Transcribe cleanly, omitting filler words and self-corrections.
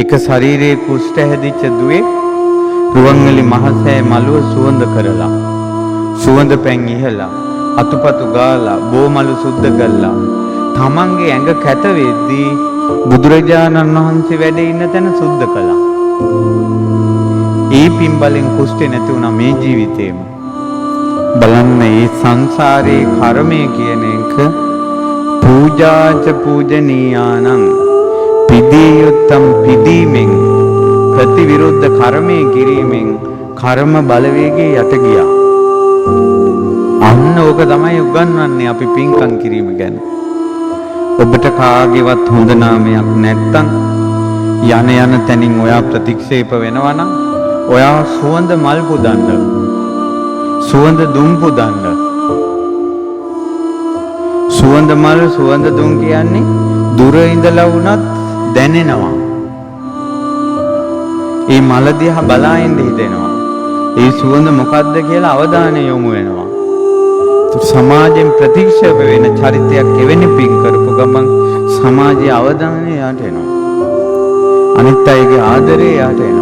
එක ශරීරයේ කුෂ්ඨ හැදිච්ච දුවේ රුවන්වැලි මහසෑය මළුව සුවඳ කරලා සුවඳ පැන් ඉහලා අතුපතු ගාලා බෝමලු සුද්ධ කළා. තමන්ගේ ඇඟ කැත වෙද්දී බුදුරජාණන් වහන්සේ වැඩ ඉන්න තැන සුද්ධ කළා. ඒ පින් බලෙන් කුෂ්ඨ නැති වුණා මේ ජීවිතේම. බලන්න මේ සංසාරේ කර්මය කියන එක පූජාච පූජනීයානං පිදීයුත්තම් පිදීමෙන් ප්‍රතිවිරුද්ධ කර්මය කිරීමෙන් කර්ම බලවේගයේ යට ගියා. අන්න ඕක තමයි උගන්වන්නේ අපි පින්කම් කිරීම ගැන. ඔබට කාගේවත් හොඳ නාමයක් නැත්තම් යන තැනින් ඔයා ප්‍රතික්ෂේප වෙනවා නම් ඔයා සුවඳ මල් පුදන්න, සුවඳ දුම් පුදන්න. සුවඳ මල් සුවඳ දුම් කියන්නේ දුර ඉඳලා වුණත් දැනෙනවා. ඒ මල දිහා බලා ඉඳ හිතෙනවා. ඒ සුවඳ මොකද්ද කියලා අවධානය යොමු වෙනවා. සමාජයෙන් ප්‍රතික්ෂේප වෙන චරිතයක් එවැනි පින් කරපු ගමන් සමාජයේ අවධානය යට එනවා. අනිත් අයගේ ආදරය යට එනවා.